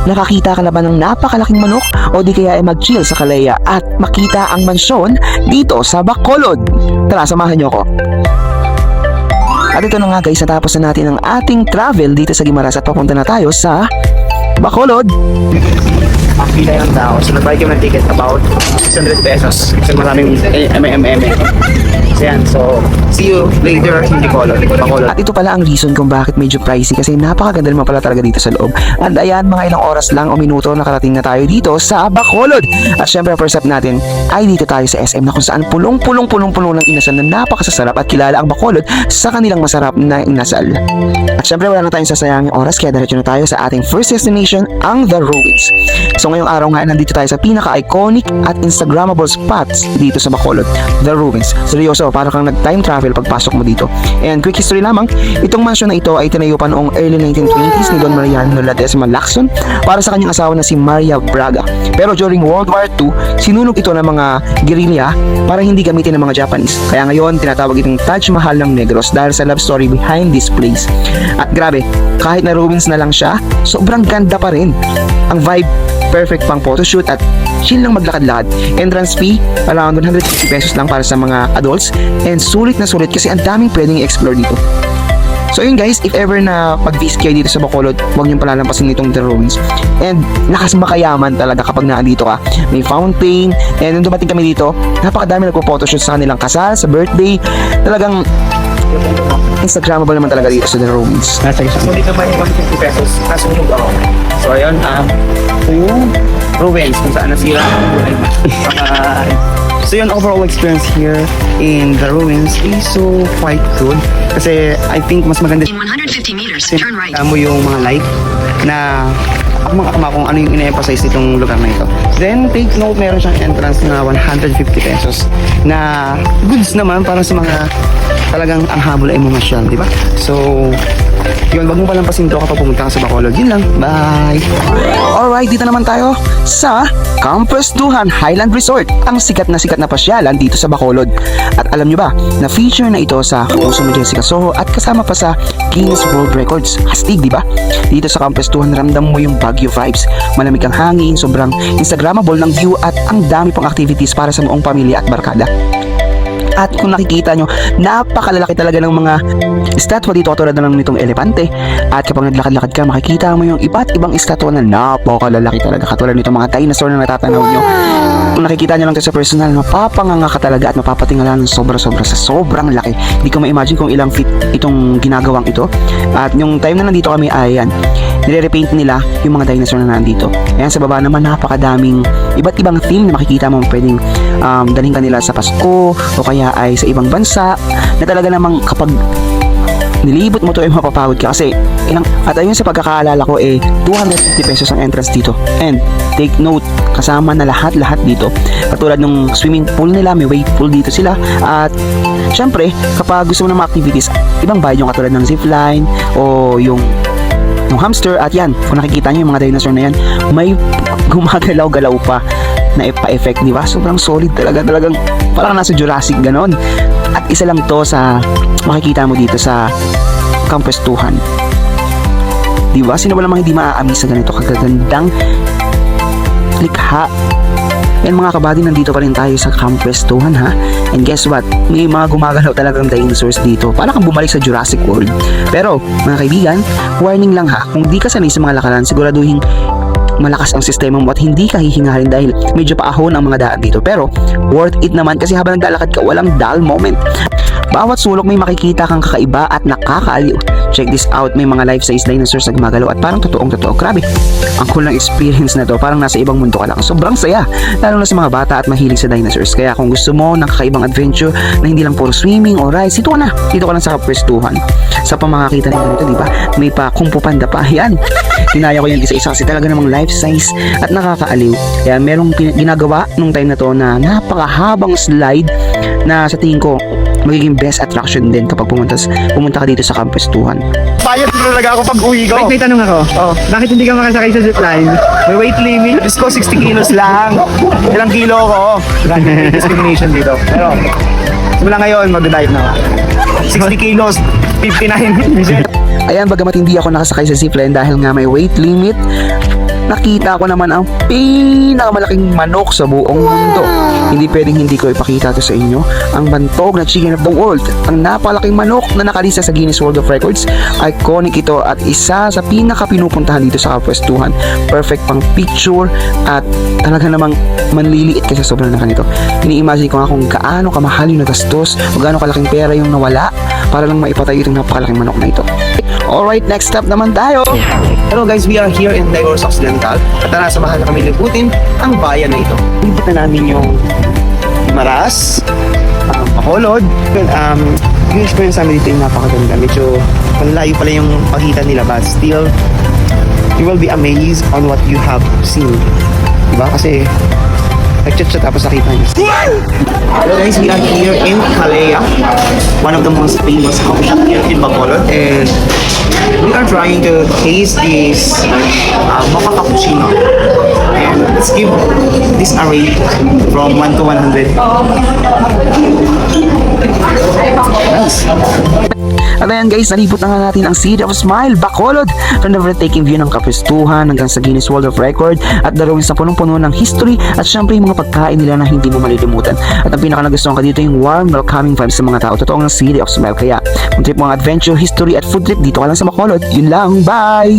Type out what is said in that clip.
Nakakita ka na ba ng napakalaking manok o di kaya ay mag-chill sa Kalea at makita ang mansyon dito sa Bacolod? Tara, samahan niyo ako. At ito na nga guys, natapos na natin ang ating travel dito sa Guimaras at papunta na tayo sa Bacolod. Pila yung tao. So, nag-buy kami ng ticket about 600 pesos. Kasi maraming So, yan. So, see you later in Bacolod. At ito pala ang reason kung bakit medyo pricey kasi napakaganda naman pala talaga dito sa loob. And ayan, mga ilang oras lang o minuto nakarating na tayo dito sa Bacolod. At syempre, first step natin ay dito tayo sa SM na kung saan pulong-pulo ng inasal na napakasasarap at kilala ang Bacolod sa kanilang masarap na inasal. At syempre, wala na tayong sasayangin oras kaya diretso na tayo sa ating first destination, ang The Ruins. So ngayong araw nga, nandito tayo sa pinaka-iconic at Instagrammable spots dito sa Bacolod, The Ruins. Seryoso, para kang nag-time travel pagpasok mo dito. And quick history lamang, itong mansion na ito ay tinayo pa noong early 1920s ni Don Mariano Ledesma Lacson para sa kanyang asawa na si Maria Braga. Pero during World War II, sinunog ito ng mga guerrilla para hindi gamitin ng mga Japanese. Kaya ngayon, tinatawag itong Taj Mahal ng Negros dahil sa love story behind this place. At grabe, kahit na ruins na lang siya, sobrang ganda pa rin. Ang vibe, perfect pang photoshoot at chill lang maglakad-lakad. Entrance fee, around 150 pesos lang para sa mga adults. And sulit na sulit kasi ang daming pwedeng i-explore dito. So yun guys, if ever na pag-visit kayo dito sa Bacolod, huwag niyong palalampasin itong The Ruins. And lakas makayaman talaga kapag naandito ka. May fountain, and nung dumating kami dito, napakadami nagpo-photoshoot sa kanilang kasal, sa birthday. Talagang Instagrammable naman talaga dito sa The Ruins. Nasa isang. So, dito may 150 pesos. Nasunog ako. So, ayun, yung ruins kung saan nasira ang buhay. So yun, overall experience here in The Ruins is so quite good. Kasi I think mas maganda In 150 meters, turn right. mo yung mga light na kung ano yung ina-emphasize nitong lugar na ito. Then, take note, meron siyang entrance na 150 pesos na goods naman para sa mga talagang ang habol ay mamasyal, di ba? So, yun, wag mo palampasin to kapag pumunta ka sa Bacolod. Yun lang, bye! Alright, dito naman tayo sa Campus Duhan Highland Resort, ang sikat na pasyalan dito sa Bacolod. At alam nyo ba, na feature na ito sa Kapuso mo Jessica Soho at kasama pa sa Guinness World Records. Astig, di ba? Dito sa Campus Duhan, ramdam mo yung Baguio vibes. Malamig ang hangin, sobrang Instagrammable ng view at ang dami pang activities para sa buong pamilya at barkada. At kung nakikita nyo, napakalalaki talaga ng mga estatwa dito katulad na lang nitong elepante. At kapag naglakad-lakad ka, makikita mo yung iba't ibang estatwa na napakalalaki talaga katulad nitong mga dinosaur na natatanaw nyo. Kung nakikita nyo lang ito sa personal, mapapanganga ka talaga at mapapatingala ng sobra-sobra sa sobrang laki. Hindi ko ma-imagine kung ilang feet itong ginagawang ito. At yung time na nandito kami ay yan, nire-repaint nila yung mga dinosaur na nandito. Ayan, sa baba naman napakadaming iba't ibang theme na makikita mo pwedeng dalhin ka nila sa Pasko o kaya ay sa ibang bansa na talaga namang kapag nilibot mo to ay mapapagod ka kasi at ayun sa pagkakaalala ko 250 pesos ang entrance dito. And take note, kasama na lahat dito. Katulad nung swimming pool nila, may wave pool dito sila. At syempre, kapag gusto mo ng mga activities, ibang bayad yung katulad ng zipline o yung hamster. At yan, kung nakikita nyo yung mga dinosaur na yan, may gumagalaw-galaw pa na ipa-effect, di ba? Sobrang solid talagang parang nasa Jurassic ganon. At isa lang to sa makikita mo dito sa Campus Duhan. Di ba? Sino ba namang hindi maaamis sa ganito kagagandang likha? And mga kabady, nandito pa rin tayo sa Campus Duhan, ha? And guess what? May mga gumagalaw talagang dinosaurs dito. Para kang bumalik sa Jurassic World. Pero, mga kaibigan, warning lang ha. Kung di ka sanay sa mga lakaran, siguraduhin malakas ang sistema mo at hindi ka hihingalin dahil medyo paahon ang mga daan dito. Pero, worth it naman kasi habang naglalakad ka, walang dull moment. Bawat sulok may makikita kang kakaiba at nakakaaliw. Check this out, may mga life-size dinosaurs na gumagalaw at parang totoong-totoo. Grabe, ang cool ng experience na to, parang nasa ibang mundo ka lang. Sobrang saya, lalo na sa mga bata at mahilig sa dinosaurs. Kaya kung gusto mo ng kakaibang adventure na hindi lang puro swimming o rides, dito ka lang sa Campus Duhan. Sa pamakakita nito dito, di ba? May pa Kung Fu Panda pa. Yan, tinaya ko yan isa-isa kasi talaga namang life-size at nakakaaliw. Kaya merong ginagawa nung time na to na napakahabang slide na sa tingin ko magiging best attraction din kapag pumunta ka dito sa Campus Duhan. Bayad talaga ako pag uwi ko. Wait, may tanong ako. Bakit hindi ka makasakay sa zipline? May weight limit. Diyos ko, 60 kilos lang. Ilang kilo ko. May discrimination dito. Pero, simula ngayon, mag-dive na ako. 60 kilos, 59. Ayan, bagamat hindi ako nakasakay sa zipline dahil nga may weight limit, nakita ko naman ang pinakamalaking manok sa buong mundo. Hindi pwedeng hindi ko ipakita to sa inyo. Ang bantog na chicken of the world. Ang napakalaking manok na nakalista sa Guinness World of Records. Iconic ito at isa sa pinaka-pinupuntahan dito sa kapwestuhan. Perfect pang picture at talaga namang manliliit ka sa sobrang laki nito. Ini-imagine ko nga kung gaano kamahal yung nagastos o gaano kalaking pera yung nawala para lang maipatay itong napakalaking manok na ito. Alright, next stop naman tayo. Hello guys, we are here in Negros Occidental at tara, samahan na kami liputin ang bayan na ito. Lipat na namin yung Maras, Bacolod. Yung experience namin dito yung napakaganda. Medyo malayo pala yung pagitan nila, but still you will be amazed on what you have seen. Diba? Kasi nag-chat tapos nakita niyo. Hello guys, we are here in Calea, one of the most famous coffee shop here in Bacolod, and we are trying to taste this mocha cappuccino. And let's give this a rate from 1 to 100. Nice. At ayan guys, nalipot na nga natin ang City of Smile, Bacolod, from the breathtaking view ng kapwestuhan hanggang sa Guinness World of Record at dalawin sa punong-puno ng history at syempre yung mga pagkain nila na hindi mo malilimutan. At ang pinaka nagustuhan ko dito yung warm, welcoming vibes sa mga tao. Totoo ng City of Smile. Kaya kung trip mo ang adventure, history at food trip, dito ka lang sa Bacolod. Yun lang, bye!